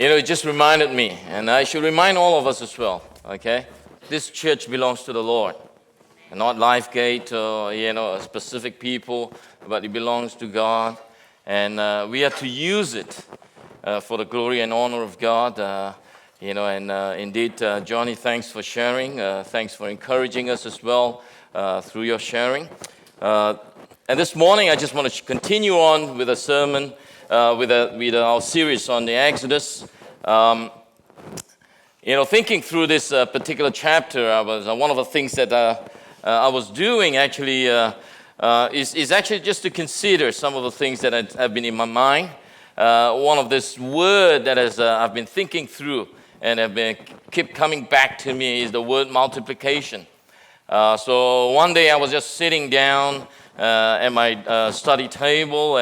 It just reminded me, and I should remind all of us as well, okay? This church belongs to the Lord, and not Lifegate or, a specific people, but it belongs to God. And we are to use it for the glory and honor of God. Indeed, Johnny, thanks for sharing. Thanks for encouraging us as well through your sharing. And this morning, I just want to continue on with a sermon with our series on the Exodus. Thinking through this particular chapter, one of the things that I was doing actually is actually just to consider some of the things that have been in my mind. One of this word that I've been thinking through and keep coming back to me is the word multiplication. So one day I was just sitting down at my study table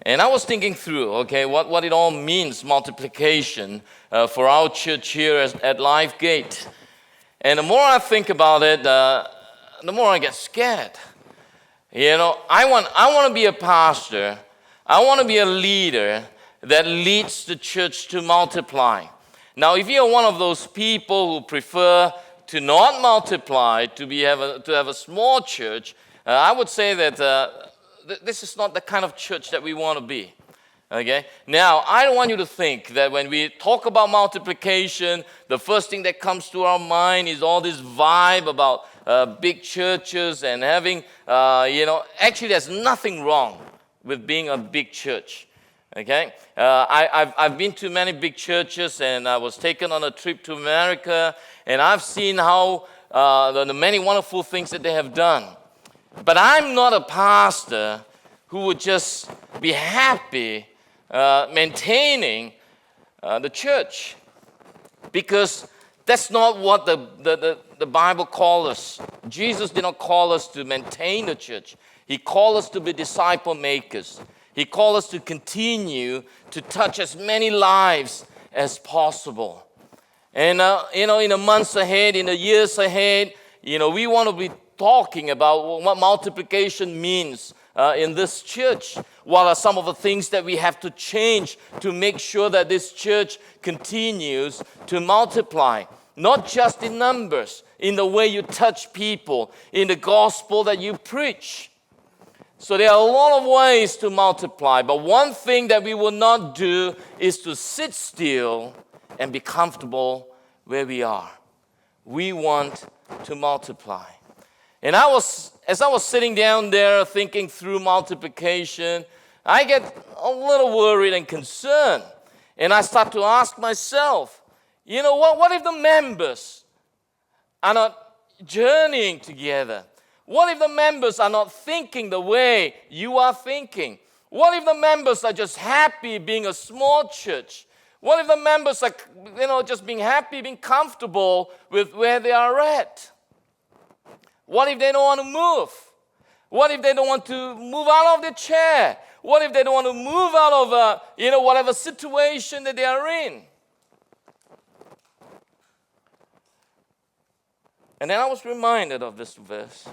and I was thinking through, okay, what it all means, multiplication, for our church here at Lifegate. And the more I think about it, the more I get scared. I want to be a pastor. I want to be a leader that leads the church to multiply. Now, if you're one of those people who prefer to not multiply, to have a small church, I would say that this is not the kind of church that we want to be. Okay? Now, I don't want you to think that when we talk about multiplication, the first thing that comes to our mind is all this vibe about big churches and having, actually there's nothing wrong with being a big church. Okay, I've been to many big churches, and I was taken on a trip to America, and I've seen how the many wonderful things that they have done. But I'm not a pastor who would just be happy maintaining the church, because that's not what the Bible calls us. Jesus did not call us to maintain the church. He called us to be disciple makers. He called us to continue to touch as many lives as possible. And, in the months ahead, in the years ahead, we want to be talking about what multiplication means in this church. What are some of the things that we have to change to make sure that this church continues to multiply? Not just in numbers, in the way you touch people, in the gospel that you preach. So there are a lot of ways to multiply, but one thing that we will not do is to sit still and be comfortable where we are. We want to multiply. And as I was sitting down there thinking through multiplication, I get a little worried and concerned. And I start to ask myself, what if the members are not journeying together? What if the members are not thinking the way you are thinking? What if the members are just happy being a small church? What if the members are, just being happy, being comfortable with where they are at? What if they don't want to move? What if they don't want to move out of their chair? What if they don't want to move out of, whatever situation that they are in? And then I was reminded of this verse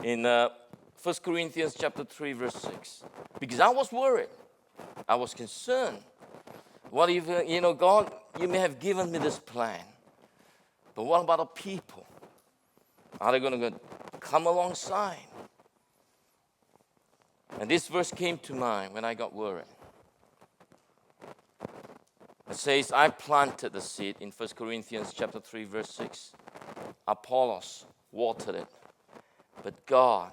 in 1 Corinthians chapter 3, verse 6. Because I was worried. I was concerned. What if, God, you may have given me this plan. But what about the people? Are they going to come alongside? And this verse came to mind when I got worried. It says, I planted the seed in 1 Corinthians chapter 3, verse 6. Apollos watered it, but God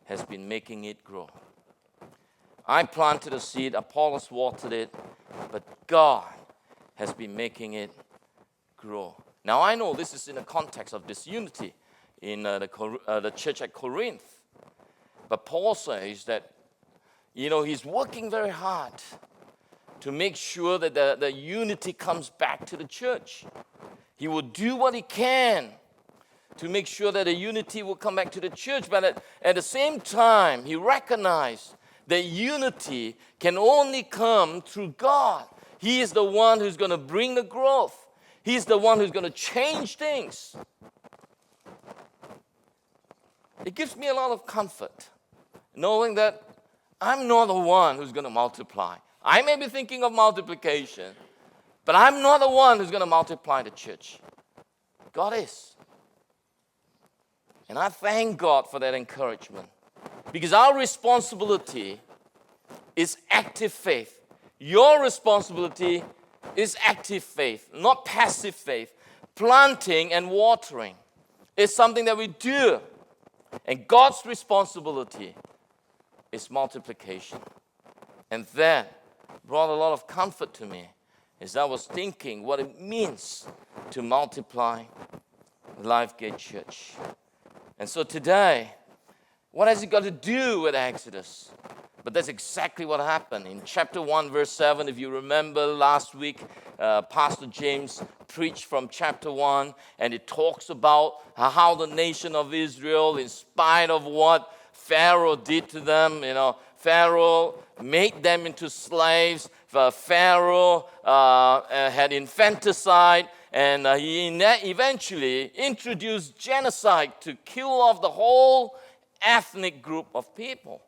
has been making it grow. I planted a seed, Apollos watered it, but God has been making it grow. Now I know this is in the context of disunity in the church at Corinth. But Paul says that, he's working very hard to make sure that the unity comes back to the church. He will do what he can to make sure that the unity will come back to the church. But at the same time, he recognized that unity can only come through God. He is the one who's going to bring the growth. He's the one who's going to change things. It gives me a lot of comfort knowing that I'm not the one who's going to multiply. I may be thinking of multiplication, but I'm not the one who's going to multiply the church. God is. And I thank God for that encouragement. Because our responsibility is active faith. Your responsibility is active faith, not passive faith. Planting and watering is something that we do. And God's responsibility is multiplication. And that brought a lot of comfort to me as I was thinking what it means to multiply LifeGate Church. And so today, what has it got to do with Exodus? But that's exactly what happened. In chapter 1, verse 7, if you remember last week, Pastor James preached from chapter 1, and it talks about how the nation of Israel, in spite of what Pharaoh did to them, Pharaoh made them into slaves. Pharaoh had infanticide, and he eventually introduced genocide to kill off the whole ethnic group of people.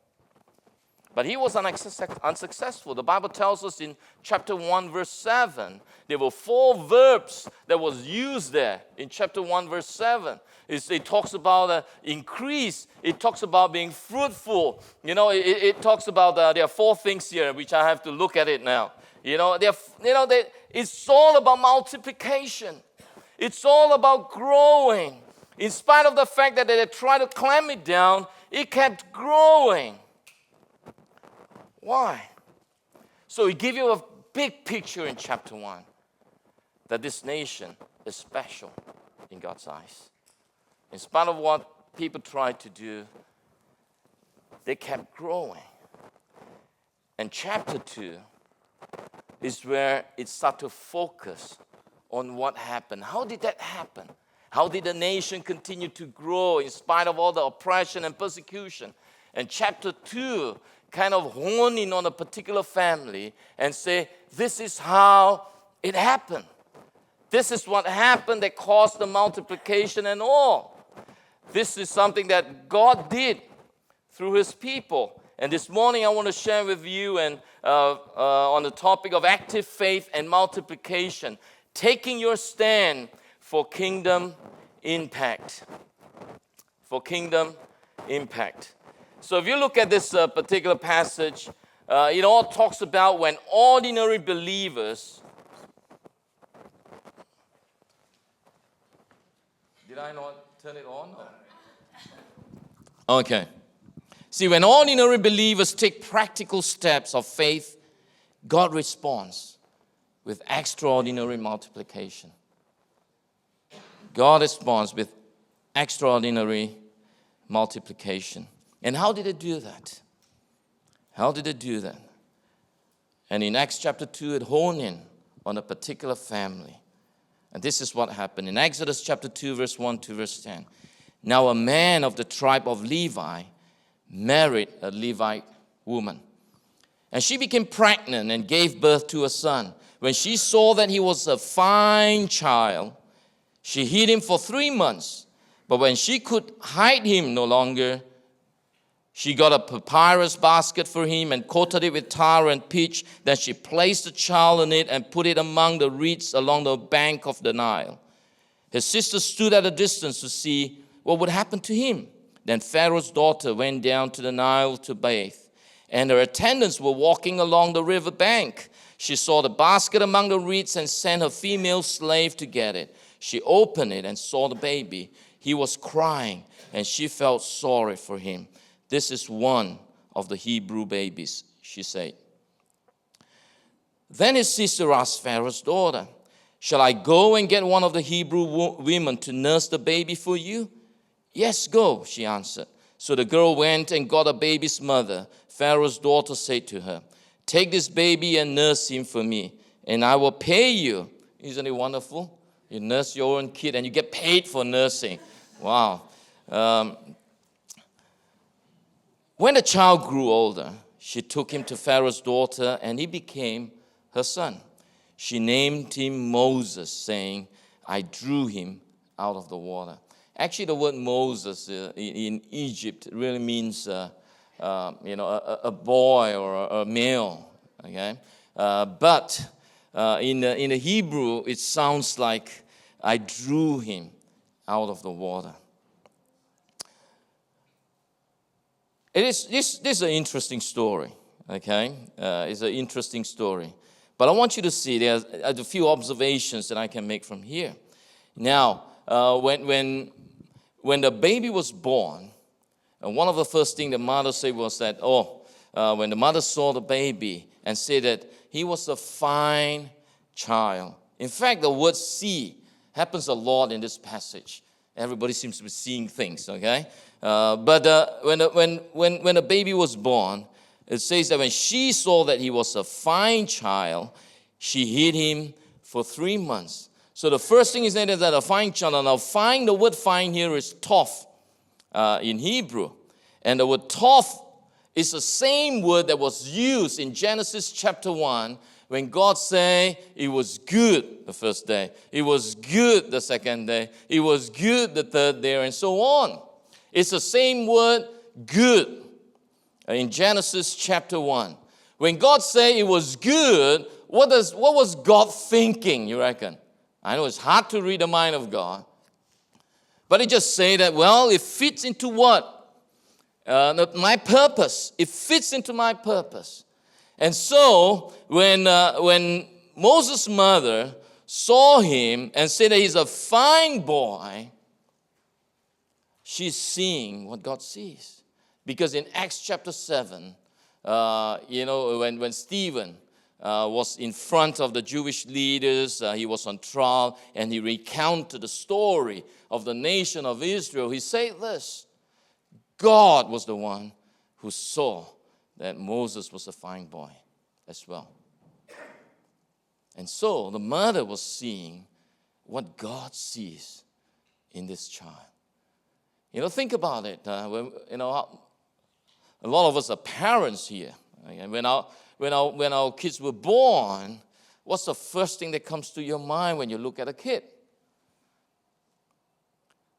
But he was unsuccessful. The Bible tells us in chapter 1, verse 7, there were 4 verbs that was used there in chapter 1, verse 7. It talks about increase. It talks about being fruitful. It talks about, there are 4 things here, which I have to look at it now. It's all about multiplication. It's all about growing. In spite of the fact that they tried to clamp it down, it kept growing. Why? So he gives you a big picture in chapter 1 that this nation is special in God's eyes. In spite of what people tried to do, they kept growing. And chapter 2 is where it starts to focus on what happened. How did that happen? How did the nation continue to grow in spite of all the oppression and persecution? And chapter 2 kind of hone in on a particular family and say, this is how it happened. This is what happened that caused the multiplication and all. This is something that God did through His people. And this morning I want to share with you on the topic of active faith and multiplication, taking your stand for kingdom impact. For kingdom impact. So if you look at this particular passage, it all talks about when ordinary believers. Did I not turn it on? Okay. See, when ordinary believers take practical steps of faith, God responds with extraordinary multiplication. God responds with extraordinary multiplication. And how did it do that? How did it do that? And in Acts chapter 2, it honed in on a particular family. And this is what happened. In Exodus chapter 2, verse 1 to verse 10. Now a man of the tribe of Levi married a Levite woman. And she became pregnant and gave birth to a son. When she saw that he was a fine child, she hid him for 3 months. But when she could hide him no longer, she got a papyrus basket for him and coated it with tar and pitch. Then she placed the child in it and put it among the reeds along the bank of the Nile. His sister stood at a distance to see what would happen to him. Then Pharaoh's daughter went down to the Nile to bathe, and her attendants were walking along the river bank. She saw the basket among the reeds and sent her female slave to get it. She opened it and saw the baby. He was crying, and she felt sorry for him. This is one of the Hebrew babies, she said. Then his sister asked Pharaoh's daughter, shall I go and get one of the Hebrew women to nurse the baby for you? Yes, go, she answered. So the girl went and got a baby's mother. Pharaoh's daughter said to her, take this baby and nurse him for me, and I will pay you. Isn't it wonderful? You nurse your own kid and you get paid for nursing. Wow. When the child grew older, she took him to Pharaoh's daughter, and he became her son. She named him Moses, saying, I drew him out of the water. Actually, the word Moses in Egypt really means a boy or a male. Okay, but in the Hebrew, it sounds like I drew him out of the water. This is an interesting story. Okay, it's an interesting story. But I want you to see there's a few observations that I can make from here. Now, when the baby was born, one of the first things the mother said was that, when the mother saw the baby and said that he was a fine child. In fact, the word see happens a lot in this passage. Everybody seems to be seeing things, okay? But when the baby was born, it says that when she saw that he was a fine child, she hid him for 3 months. So the first thing is that a fine child. Now, the word fine here is toph in Hebrew. And the word toph is the same word that was used in Genesis chapter 1 when God said it was good the first day. It was good the second day. It was good the third day, and so on. It's the same word, good, in Genesis chapter 1. When God said it was good, what was God thinking, you reckon? I know it's hard to read the mind of God. But it just say that, well, it fits into what? My purpose. It fits into my purpose. And so, when Moses' mother saw him and said that he's a fine boy, she's seeing what God sees. Because in Acts chapter 7, when Stephen was in front of the Jewish leaders, he was on trial, and he recounted the story of the nation of Israel. He said this, God was the one who saw that Moses was a fine boy as well. And so the mother was seeing what God sees in this child. Think about it. A lot of us are parents here. And when our kids were born, what's the first thing that comes to your mind when you look at a kid?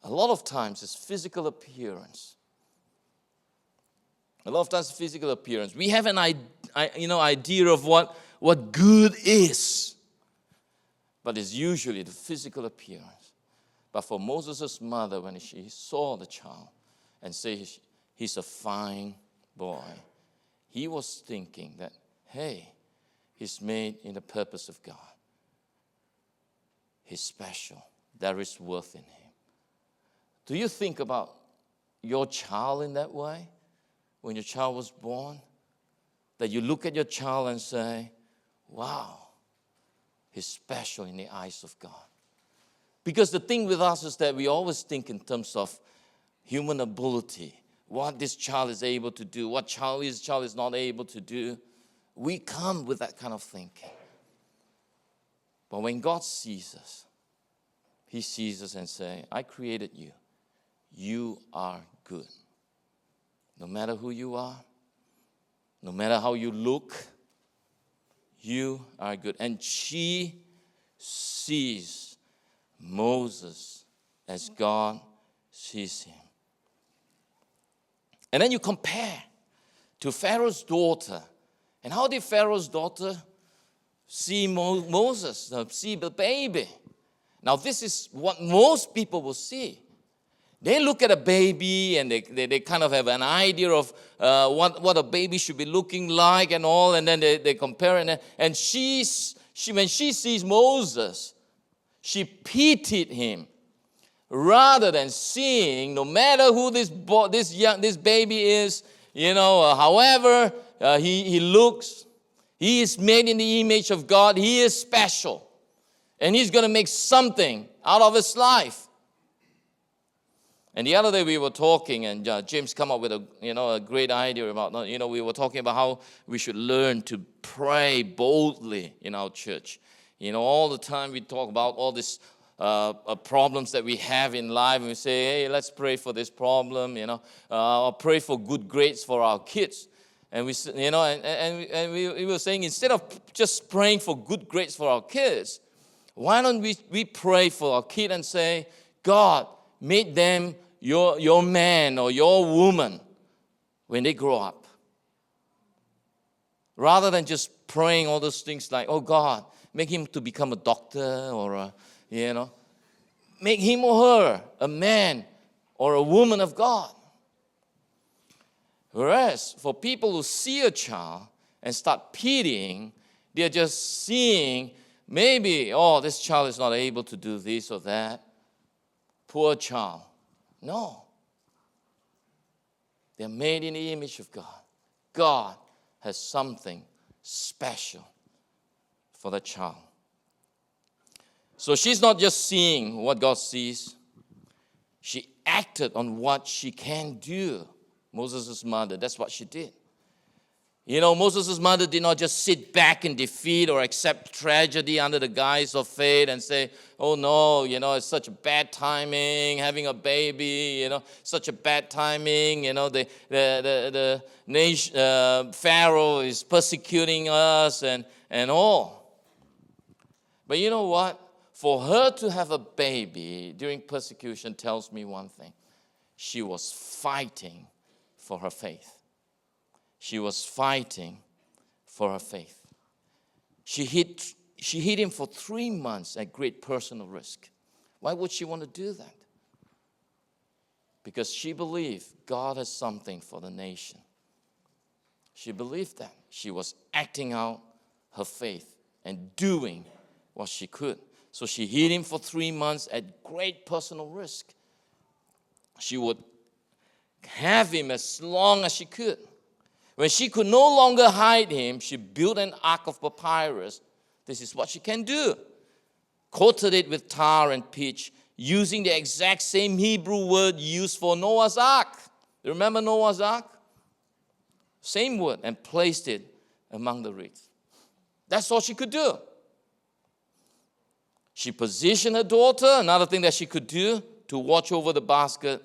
A lot of times it's physical appearance. We have an idea of what good is, but it's usually the physical appearance. But for Moses' mother, when she saw the child and said he's a fine boy, he was thinking that, hey, he's made in the purpose of God. He's special. There is worth in him. Do you think about your child in that way? When your child was born, that you look at your child and say, wow, he's special in the eyes of God. Because the thing with us is that we always think in terms of human ability, what this child is able to do, what this child is not able to do. We come with that kind of thinking. But when God sees us, he sees us and says, I created you. You are good. No matter who you are, no matter how you look, you are good. And she sees Moses as God sees him. And then you compare to Pharaoh's daughter. And how did Pharaoh's daughter see Moses, see the baby? Now this is what most people will see. They look at a baby and they kind of have an idea of what a baby should be looking like and all, and then they compare it. And when she sees Moses, she pitied him rather than seeing, no matter who this baby is, however he looks, he is made in the image of God. He is special, and he's going to make something out of his life. And the other day we were talking, and James came up with a great idea about, we were talking about how we should learn to pray boldly in our church. All the time we talk about all these problems that we have in life, and we say, hey, let's pray for this problem, or pray for good grades for our kids. And we were saying, instead of just praying for good grades for our kids, why don't we pray for our kid and say, God, make them your man or your woman when they grow up. Rather than just praying all those things like, oh God, make him to become a doctor or make him or her a man or a woman of God. Whereas for people who see a child and start pitying, they're just seeing maybe, oh, this child is not able to do this or that. Poor child. No. They're made in the image of God. God has something special for the child. So she's not just seeing what God sees. She acted on what she can do. Moses' mother, that's what she did. Moses' mother did not just sit back in defeat or accept tragedy under the guise of faith and say, oh no, it's such a bad timing, having a baby, such a bad timing, the nation, Pharaoh is persecuting us and all. But you know what? For her to have a baby during persecution tells me one thing. She was fighting for her faith. She was fighting for her faith. She hid him for 3 months at great personal risk. Why would she want to do that? Because she believed God has something for the nation. She believed that. She was acting out her faith and doing what she could. So she hid him for 3 months at great personal risk. She would have him as long as she could. When she could no longer hide him, she built an ark of papyrus. This is what she can do. Coated it with tar and pitch, using the exact same Hebrew word used for Noah's ark. You remember Noah's ark? Same word, and placed it among the reeds. That's all she could do. She positioned her daughter, another thing that she could do, to watch over the basket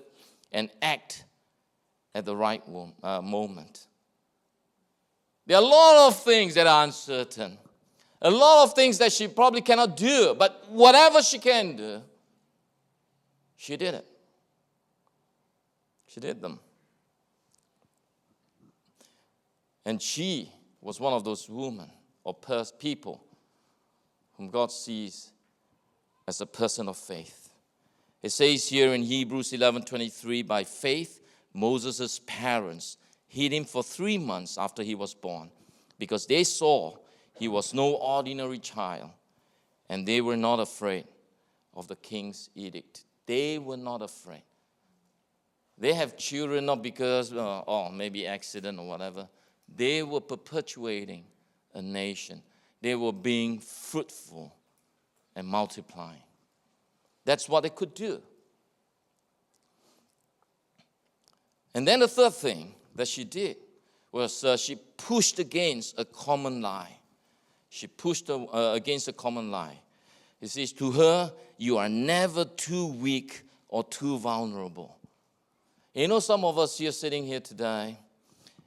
and act at the right moment. There are a lot of things that are uncertain. A lot of things that she probably cannot do. But whatever she can do, she did it. She did them. And she was one of those women or people whom God sees as a person of faith. It says here in Hebrews 11:23, by faith, Moses' parents hid him for 3 months after he was born, because they saw he was no ordinary child, and they were not afraid of the king's edict. They were not afraid. They have children not because, maybe accident or whatever. They were perpetuating a nation. They were being fruitful and multiplying. That's what they could do. And then the third thing that she did was she pushed against a common lie. She pushed against a common lie. It says, to her, you are never too weak or too vulnerable. Some of us here sitting here today,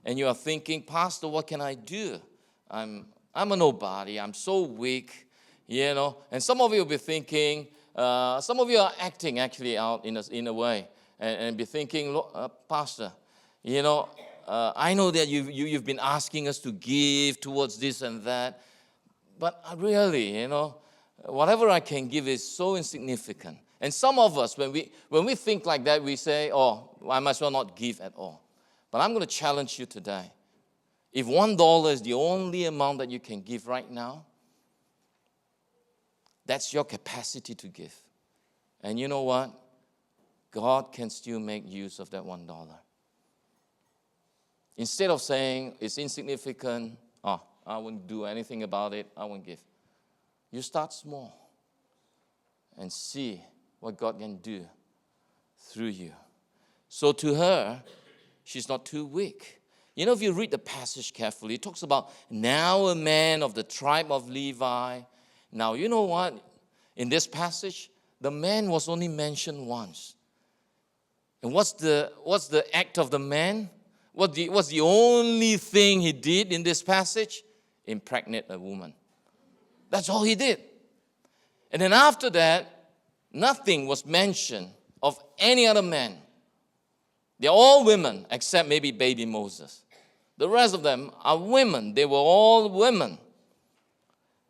and you are thinking, Pastor, what can I do? I'm a nobody. I'm so weak, And some of you will be thinking, some of you are acting actually out in a way, and be thinking, Pastor, I know that you've been asking us to give towards this and that, but really, whatever I can give is so insignificant. And some of us, when we think like that, we say, I might as well not give at all. But I'm going to challenge you today. If $1 is the only amount that you can give right now, that's your capacity to give. And you know what? God can still make use of that $1. Instead of saying it's insignificant, I won't do anything about it, I won't give. You start small and see what God can do through you. So to her, she's not too weak. If you read the passage carefully, it talks about now a man of the tribe of Levi. Now, you know what? In this passage, the man was only mentioned once. And what's the act of the man? What's the only thing he did in this passage? Impregnate a woman. That's all he did. And then after that, nothing was mentioned of any other man. They're all women, except maybe baby Moses. The rest of them are women. They were all women.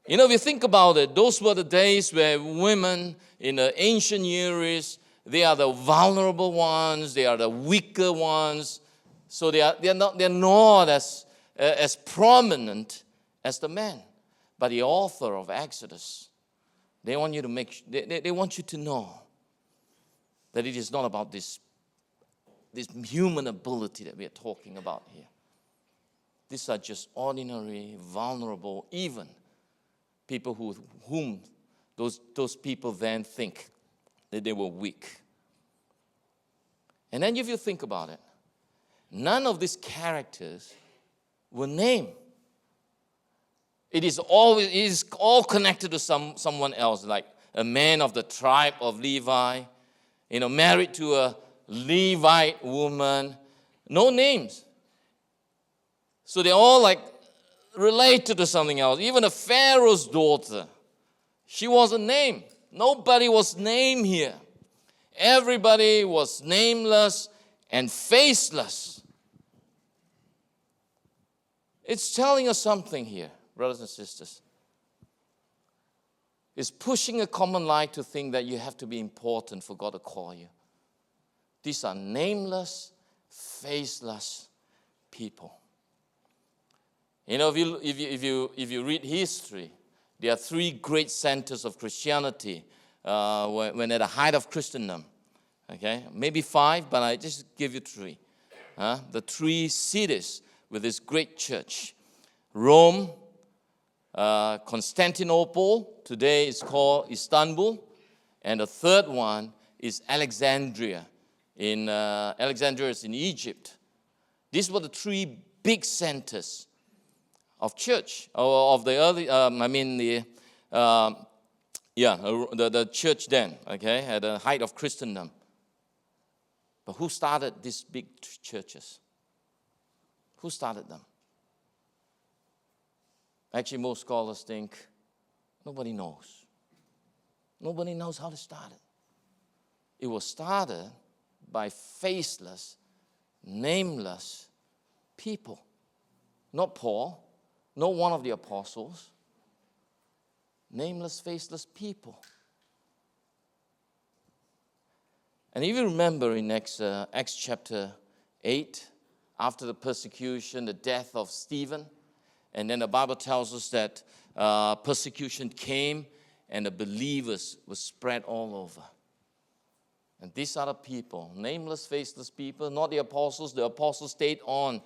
You know, if you think about it, those were the days where women in the ancient years, they are the vulnerable ones, they are the weaker ones. So they're not as prominent as the men. But the author of Exodus, they want you to know that it is not about this human ability that we are talking about here. These are just ordinary, vulnerable, even people whom those people then think that they were weak. And then if you think about it, none of these characters were named. It is all connected to someone else, like a man of the tribe of Levi, married to a Levite woman. No names. So they're all like related to something else. Even a Pharaoh's daughter, she wasn't named. Nobody was named here. Everybody was nameless and faceless. It's telling us something here, brothers and sisters. It's pushing a common lie to think that you have to be important for God to call you. These are nameless, faceless people. You know, if you read history, there are three great centers of Christianity when at the height of Christendom. Okay, maybe five, but I just give you three. The three cities with this great church: Rome, Constantinople, today it's called Istanbul, and the third one is Alexandria. Alexandria is in Egypt. These were the three big centers of church, or of the early, the church then, okay, at the height of Christendom. But who started these big churches? Who started them? Actually, most scholars think nobody knows. Nobody knows how to start it. It was started by faceless, nameless people. Not Paul, not one of the apostles. Nameless, faceless people. And if you remember in Acts chapter 8, after the persecution, the death of Stephen, and then the Bible tells us that persecution came and the believers were spread all over. And these are the people, nameless, faceless people, not the apostles. The apostles stayed on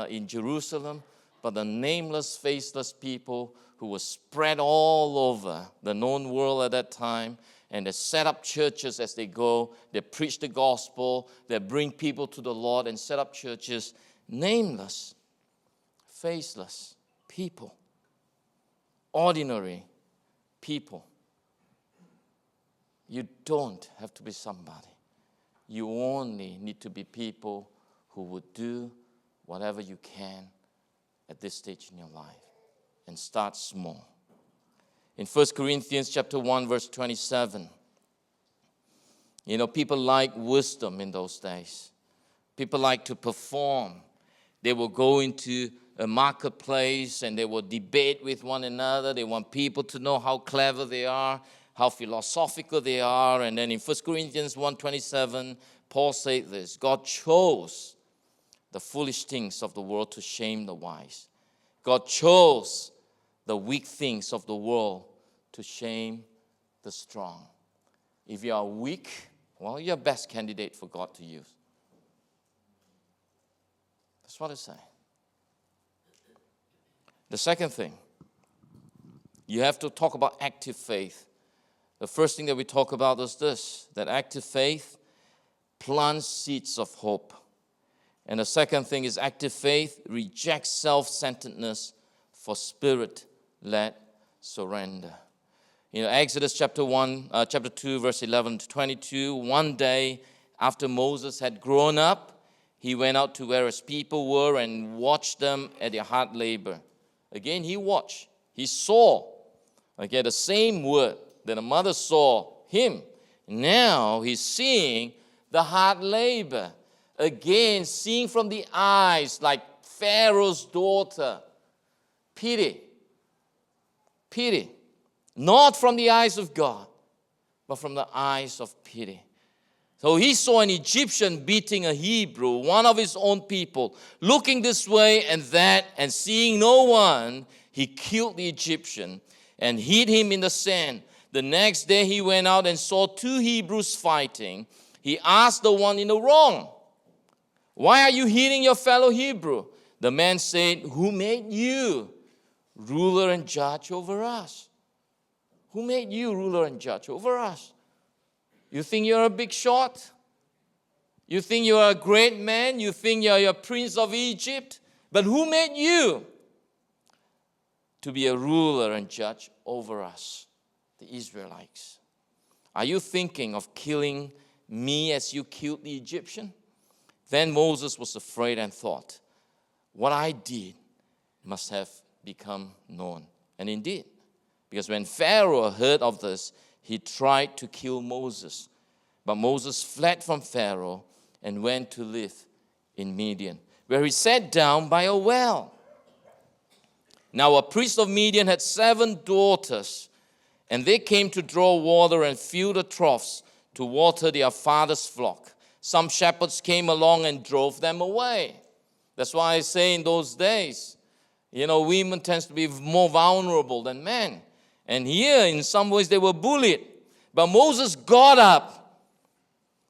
in Jerusalem, but the nameless, faceless people who were spread all over the known world at that time. And they set up churches as they go. They preach the gospel. They bring people to the Lord and set up churches. Nameless, faceless people. Ordinary people. You don't have to be somebody. You only need to be people who would do whatever you can at this stage in your life. And start small. In 1 Corinthians chapter 1, verse 27, people like wisdom in those days. People like to perform. They will go into a marketplace and they will debate with one another. They want people to know how clever they are, how philosophical they are. And then in 1 Corinthians 1:27, Paul said this: God chose the foolish things of the world to shame the wise. God chose the weak things of the world to shame the strong. If you are weak, well, you're best candidate for God to use. That's what it's saying. The second thing, you have to talk about active faith. The first thing that we talk about is this, that active faith plants seeds of hope. And the second thing is active faith rejects self-centeredness for spirit-led surrender. Exodus chapter 2, verse 11 to 22, one day after Moses had grown up, he went out to where his people were and watched them at their hard labor. Again, he watched. He saw. Okay, the same word that a mother saw him. Now he's seeing the hard labor. Again, seeing from the eyes like Pharaoh's daughter. Pity. Pity. Not from the eyes of God, but from the eyes of pity. So he saw an Egyptian beating a Hebrew, one of his own people. Looking this way and that, and seeing no one, he killed the Egyptian and hid him in the sand. The next day he went out and saw two Hebrews fighting. He asked the one in the wrong, "Why are you hitting your fellow Hebrew?" The man said, "Who made you ruler and judge over us?" Who made you ruler and judge over us? You think you're a big shot? You think you're a great man? You think you're a prince of Egypt? But who made you to be a ruler and judge over us, the Israelites? Are you thinking of killing me as you killed the Egyptian? Then Moses was afraid and thought, what I did must have become known. And indeed, because when Pharaoh heard of this, he tried to kill Moses. But Moses fled from Pharaoh and went to live in Midian, where he sat down by a well. Now a priest of Midian had 7 daughters, and they came to draw water and fill the troughs to water their father's flock. Some shepherds came along and drove them away. That's why I say in those days, women tend to be more vulnerable than men. And here, in some ways, they were bullied. But Moses got up.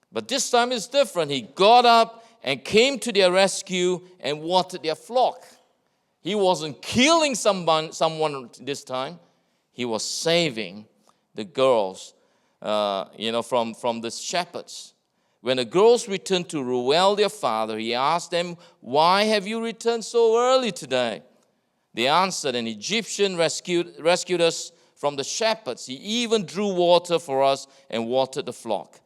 But this time it's different. He got up and came to their rescue and watered their flock. He wasn't killing someone this time. He was saving the girls, from the shepherds. When the girls returned to Reuel, their father, he asked them, "Why have you returned so early today?" They answered, "An Egyptian rescued us from the shepherds. He even drew water for us and watered the flock."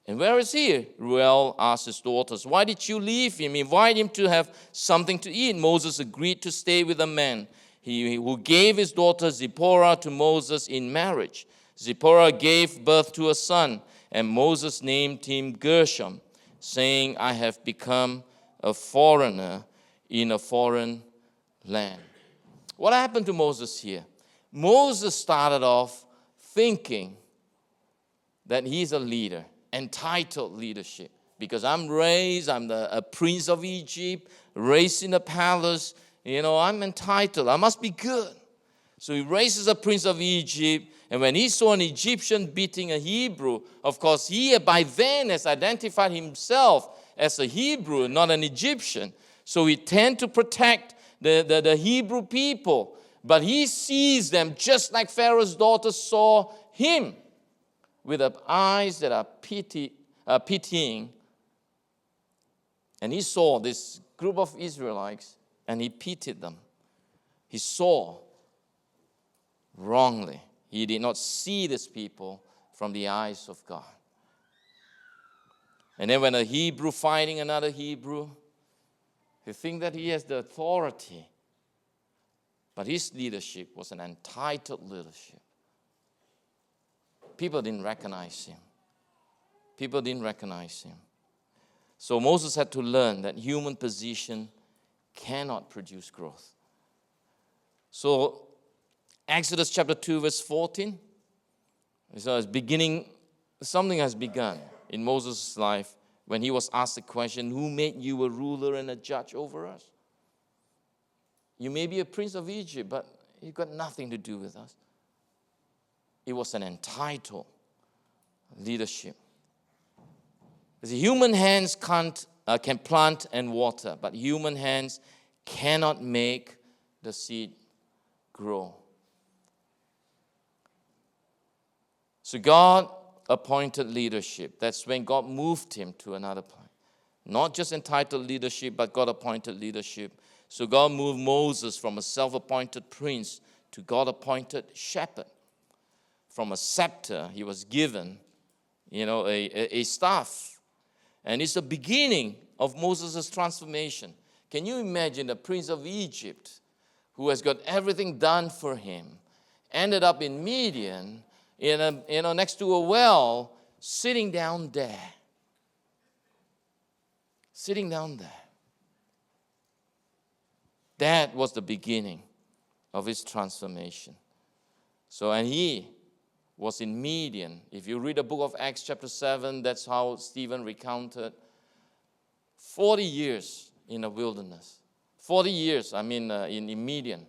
"And where is he?" Reuel asked his daughters. "Why did you leave him? Invite him to have something to eat." Moses agreed to stay with the man who gave his daughter Zipporah to Moses in marriage. Zipporah gave birth to a son, and Moses named him Gershom, saying, "I have become a foreigner in a foreign land." What happened to Moses here? Moses started off thinking that he's a leader, entitled leadership. Because I'm a prince of Egypt, raised in a palace, I'm entitled, I must be good. So he raises a prince of Egypt, and when he saw an Egyptian beating a Hebrew, of course he by then has identified himself as a Hebrew, not an Egyptian. So he tend to protect the Hebrew people. But he sees them just like Pharaoh's daughter saw him, with eyes that are pitying. And he saw this group of Israelites, and he pitied them. He saw wrongly. He did not see these people from the eyes of God. And then when a Hebrew fighting another Hebrew, he thinks that he has the authority. But his leadership was an entitled leadership. People didn't recognize him. People didn't recognize him. So Moses had to learn that human position cannot produce growth. So Exodus chapter 2, verse 14. So something has begun in Moses' life when he was asked the question, "Who made you a ruler and a judge over us?" You may be a prince of Egypt, but you've got nothing to do with us. It was an entitled leadership. The human hands can plant and water, but human hands cannot make the seed grow. So God appointed leadership. That's when God moved him to another place. Not just entitled leadership, but God appointed leadership. So God moved Moses from a self-appointed prince to God-appointed shepherd. From a scepter, he was given, a staff. And it's the beginning of Moses' transformation. Can you imagine the prince of Egypt, who has got everything done for him, ended up in Midian, next to a well, sitting down there? Sitting down there. That was the beginning of his transformation. So, and he was in Midian. If you read the book of Acts chapter 7, that's how Stephen recounted 40 years in the wilderness. 40 years, in Midian.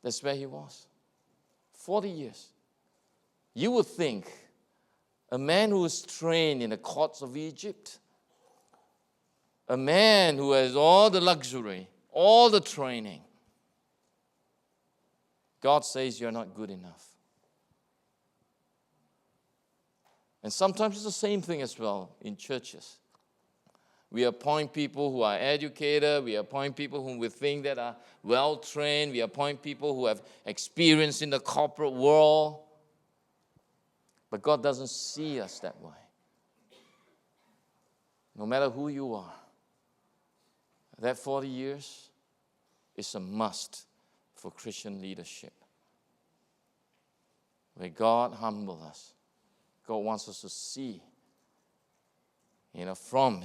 That's where he was. 40 years. You would think a man who was trained in the courts of Egypt, a man who has all the luxury, all the training, God says you're not good enough. And sometimes it's the same thing as well in churches. We appoint people who are educated. We appoint people whom we think that are well-trained. We appoint people who have experience in the corporate world. But God doesn't see us that way. No matter who you are, that 40 years is a must for Christian leadership. Where God humbles us. God wants us to see, from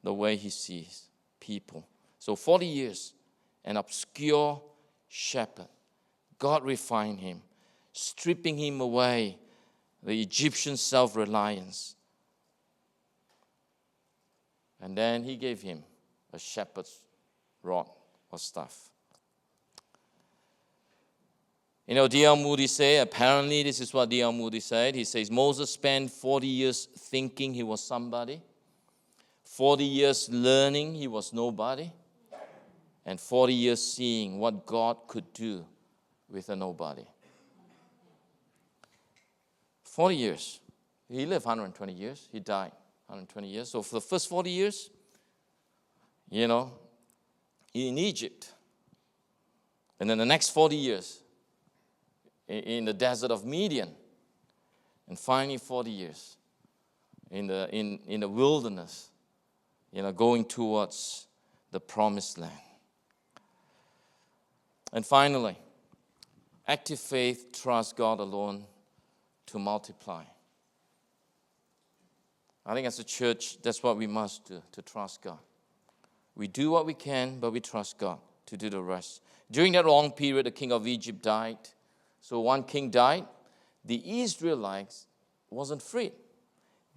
the way he sees people. So 40 years, an obscure shepherd. God refined him, stripping him away the Egyptian self-reliance. And then he gave him a shepherd's rod or staff. D.L. Moody said, apparently this is what D.L. Moody said. He says, Moses spent 40 years thinking he was somebody, 40 years learning he was nobody, and 40 years seeing what God could do with a nobody. 40 years. He lived 120 years. He died 120 years. So for the first 40 years, in Egypt. And then the next 40 years, in the desert of Midian, and finally 40 years in the wilderness, going towards the promised land. And finally, active faith trusts God alone to multiply. I think as a church, that's what we must do, to trust God. We do what we can, but we trust God to do the rest. During that long period, the king of Egypt died. So one king died, the Israelites wasn't freed.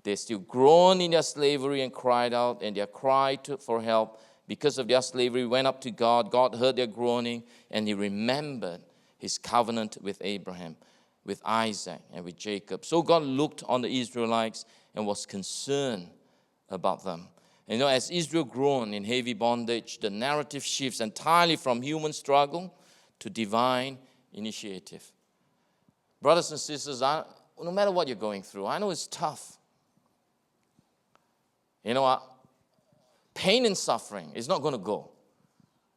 They still groaned in their slavery and cried out, and their cry for help because of their slavery went up to God. God heard their groaning, and he remembered his covenant with Abraham, with Isaac, and with Jacob. So God looked on the Israelites and was concerned about them. And as Israel groaned in heavy bondage, the narrative shifts entirely from human struggle to divine initiative. Brothers and sisters, no matter what you're going through, I know it's tough. Pain and suffering is not going to go.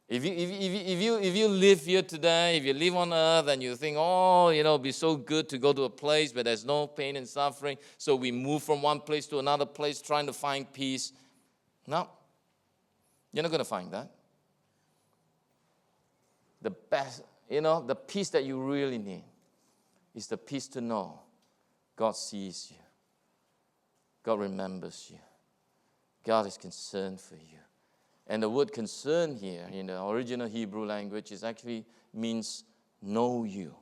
If you live here today, if you live on earth and you think, it'd be so good to go to a place where there's no pain and suffering, so we move from one place to another place trying to find peace. No, you're not going to find that. The best, the peace that you really need is the peace to know God sees you. God remembers you. God is concerned for you. And the word concern here in the original Hebrew language actually means know you.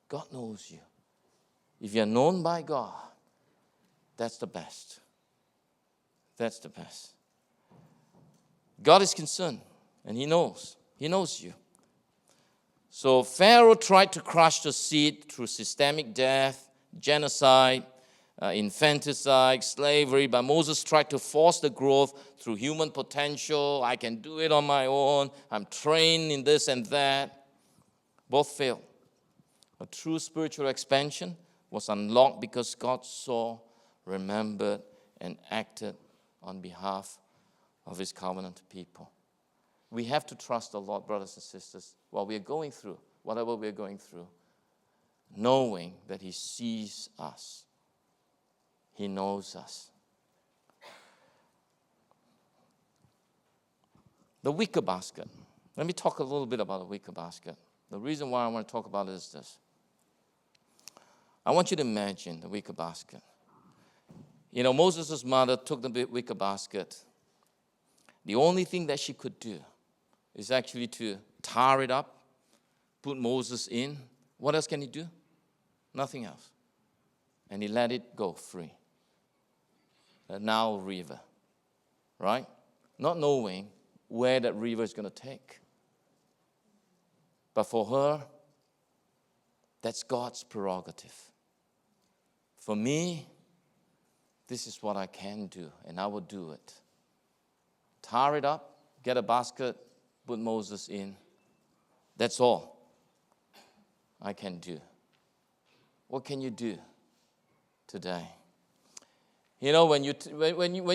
God knows you. If you're known by God, that's the best. That's the best. God is concerned, and he knows. He knows you. So Pharaoh tried to crush the seed through systemic death, genocide, infanticide, slavery, but Moses tried to force the growth through human potential. I can do it on my own. I'm trained in this and that. Both failed. A true spiritual expansion was unlocked because God saw, remembered, and acted on behalf of his covenant people. We have to trust the Lord, brothers and sisters, while we are going through, whatever we are going through, knowing that he sees us. He knows us. The wicker basket. Let me talk a little bit about the wicker basket. The reason why I want to talk about it is this. I want you to imagine the wicker basket. Moses' mother took the wicker basket The only thing that she could do is actually to tar it up, put Moses in. What else can he do? Nothing else. And he let it go free. The Nile River, right? Not knowing where that river is going to take. But for her, that's God's prerogative. For me, this is what I can do, and I will do it. Tar it up, get a basket, put Moses in. That's all I can do. What can you do today? You know, when you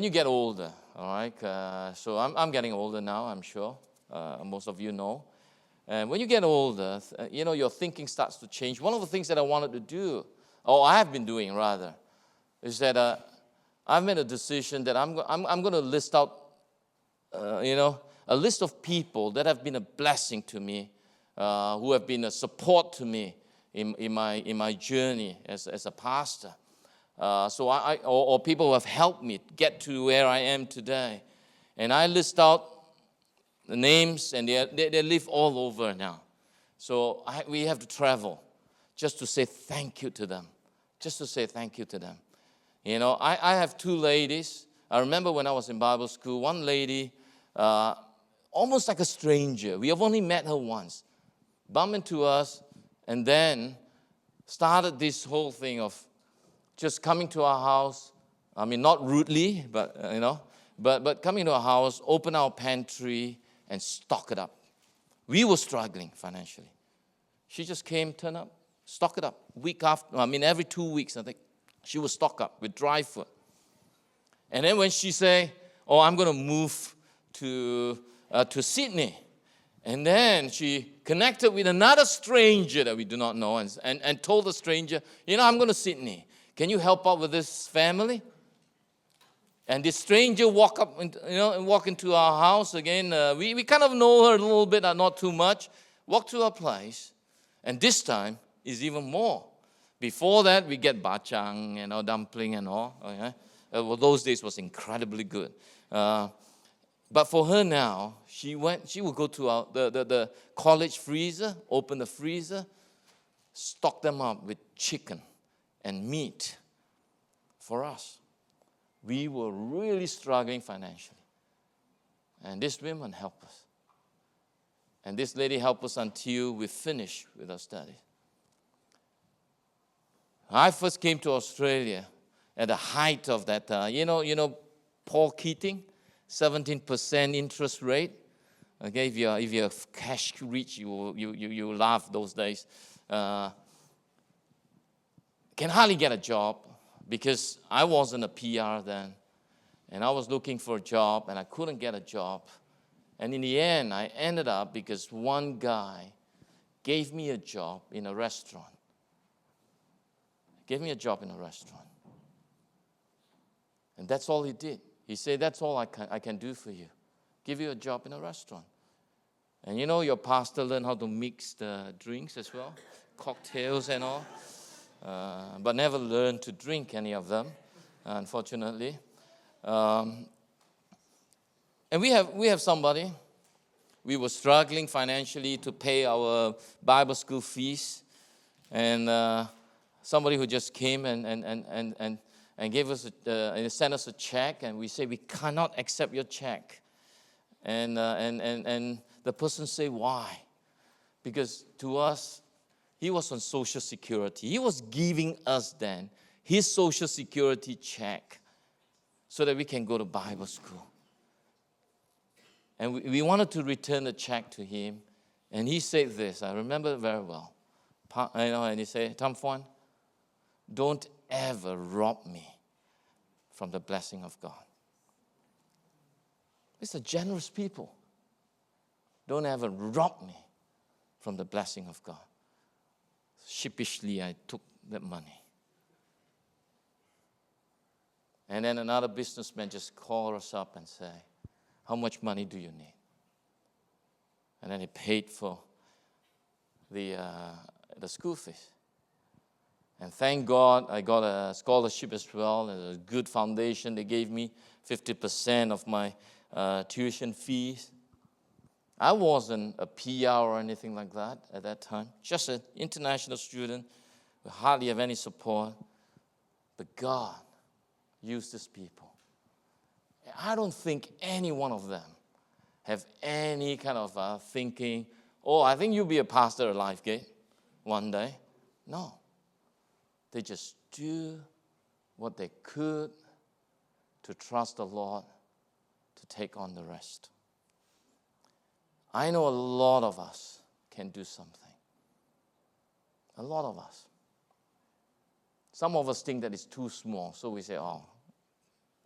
get older, all right. So I'm getting older now. I'm sure most of you know. And when you get older, you know, your thinking starts to change. One of the things that I wanted to do, or I have been doing rather, is that I've made a decision that I'm going to list out, a list of people that have been a blessing to me, who have been a support to me in my journey as a pastor. Or people who have helped me get to where I am today. And I list out the names, and they live all over now. So we have to travel just to say thank you to them. Just to say thank you to them. You know, I have two ladies. I remember when I was in Bible school, one lady, almost like a stranger. We have only met her once. Bumped into us, and then started this whole thing of just coming to our house. I mean, not rudely, but but coming to our house, open our pantry, and stock it up. We were struggling financially. She just came, turn up, stock it up. Every 2 weeks, I think, she would stock up with dry food. And then when she say, "Oh, I'm going to move to Sydney," and then she connected with another stranger that we do not know, and told the stranger, "I'm going to Sydney. Can you help out with this family?" And this stranger walk into our house again. We kind of know her a little bit, not too much. Walk to our place, and this time is even more. Before that, we get bachang, dumpling and all. Okay? Well, those days was incredibly good. But for her now, she would go to the college freezer, open the freezer, stock them up with chicken and meat for us. We were really struggling financially. And this woman helped us. And this lady helped us until we finished with our study. I first came to Australia at the height of that, Paul Keating, 17% interest rate. Okay, if you're cash rich, you laugh those days. Can hardly get a job because I wasn't a PR then, and I was looking for a job and I couldn't get a job. And in the end, I ended up because one guy gave me a job in a restaurant. Gave me a job in a restaurant. And that's all he did. He said, "That's all I can do for you. Give you a job in a restaurant." And your pastor learned how to mix the drinks as well, cocktails and all, but never learned to drink any of them, unfortunately. And we have somebody. We were struggling financially to pay our Bible school fees, and somebody who just came and gave us and sent us a check, and we say we cannot accept your check, and the person say why? Because to us, he was on Social Security. He was giving us then his Social Security check so that we can go to Bible school. And we wanted to return the check to him, and he said this. I remember it very well. And he said, "Tham Fuan, don't ever rob me from the blessing of God." It's a generous people. Don't ever rob me from the blessing of God. Sheepishly, I took that money. And then another businessman just called us up and said, "How much money do you need?" And then he paid for the school fees. And thank God I got a scholarship as well, and a good foundation. They gave me 50% of my tuition fees. I wasn't a PR or anything like that at that time. Just an international student who hardly have any support. But God used these people. I don't think any one of them have any kind of thinking, oh, I think you'll be a pastor at LifeGate one day. No. They just do what they could to trust the Lord to take on the rest. I know a lot of us can do something. A lot of us. Some of us think that it's too small, so we say, oh,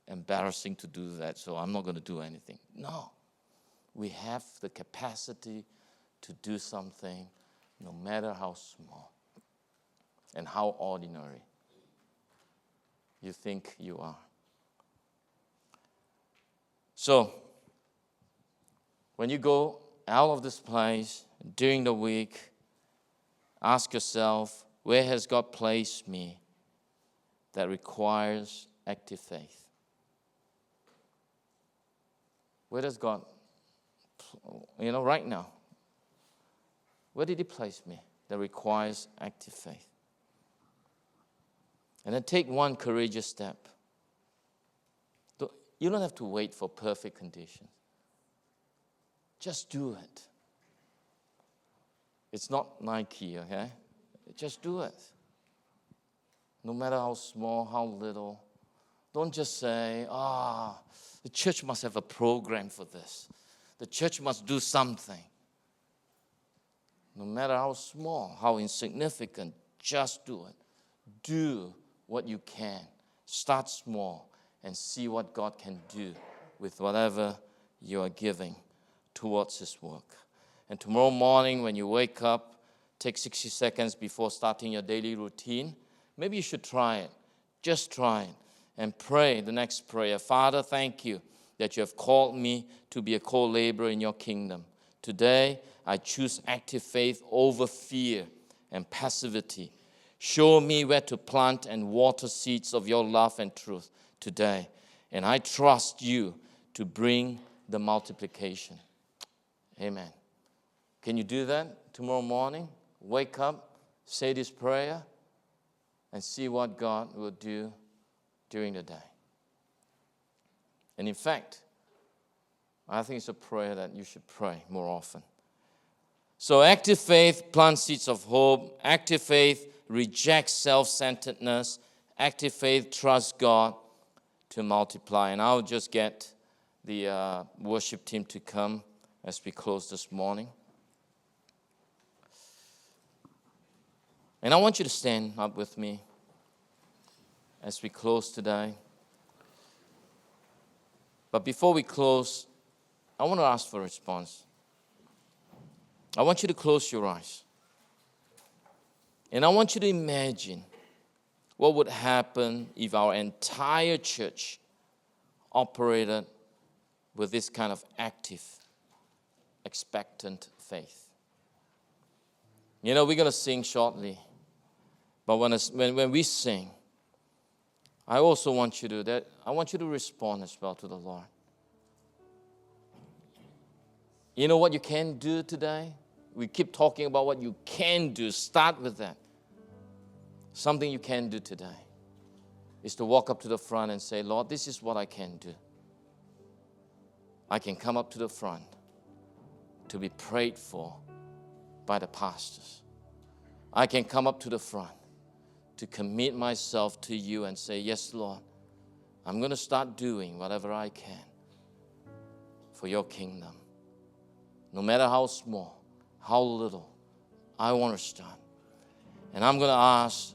embarrassing to do that, so I'm not going to do anything. No. We have the capacity to do something no matter how small and how ordinary you think you are. So, when you go out of this place during the week, ask yourself, where has God placed me that requires active faith? Where does God, right now, where did He place me that requires active faith? And then take one courageous step. You don't have to wait for perfect conditions. Just do it. It's not Nike, okay? Just do it. No matter how small, how little. Don't just say, the church must have a program for this. The church must do something. No matter how small, how insignificant, just do it. Do what you can. Start small and see what God can do with whatever you are giving towards His work. And tomorrow morning when you wake up, take 60 seconds before starting your daily routine. Maybe you should try it. Just try it. And pray the next prayer. Father, thank you that you have called me to be a co-laborer in your kingdom. Today, I choose active faith over fear and passivity. Show me where to plant and water seeds of your love and truth today. And I trust you to bring the multiplication. Amen. Can you do that tomorrow morning? Wake up, say this prayer, and see what God will do during the day. And in fact, I think it's a prayer that you should pray more often. So active faith plants seeds of hope. Active faith rejects self-centeredness. Active faith trusts God to multiply. And I'll just get the worship team to come as we close this morning. And I want you to stand up with me as we close today. But before we close, I want to ask for a response. I want you to close your eyes. And I want you to imagine what would happen if our entire church operated with this kind of active, expectant faith. We're going to sing shortly. But when we sing, I also want you to respond as well to the Lord. You know what you can do today? We keep talking about what you can do. Start with that. Something you can do today is to walk up to the front and say, Lord, this is what I can do. I can come up to the front to be prayed for by the pastors. I can come up to the front to commit myself to you and say, yes, Lord, I'm going to start doing whatever I can for your kingdom. No matter how small, how little, I want to start. And I'm going to ask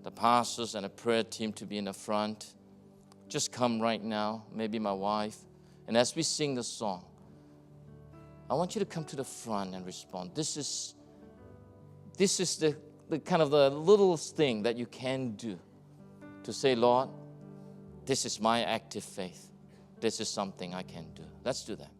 the pastors and the prayer team to be in the front. Just come right now, maybe my wife. And as we sing the song, I want you to come to the front and respond. This is the kind of the littlest thing that you can do to say, Lord, this is my active faith. This is something I can do. Let's do that.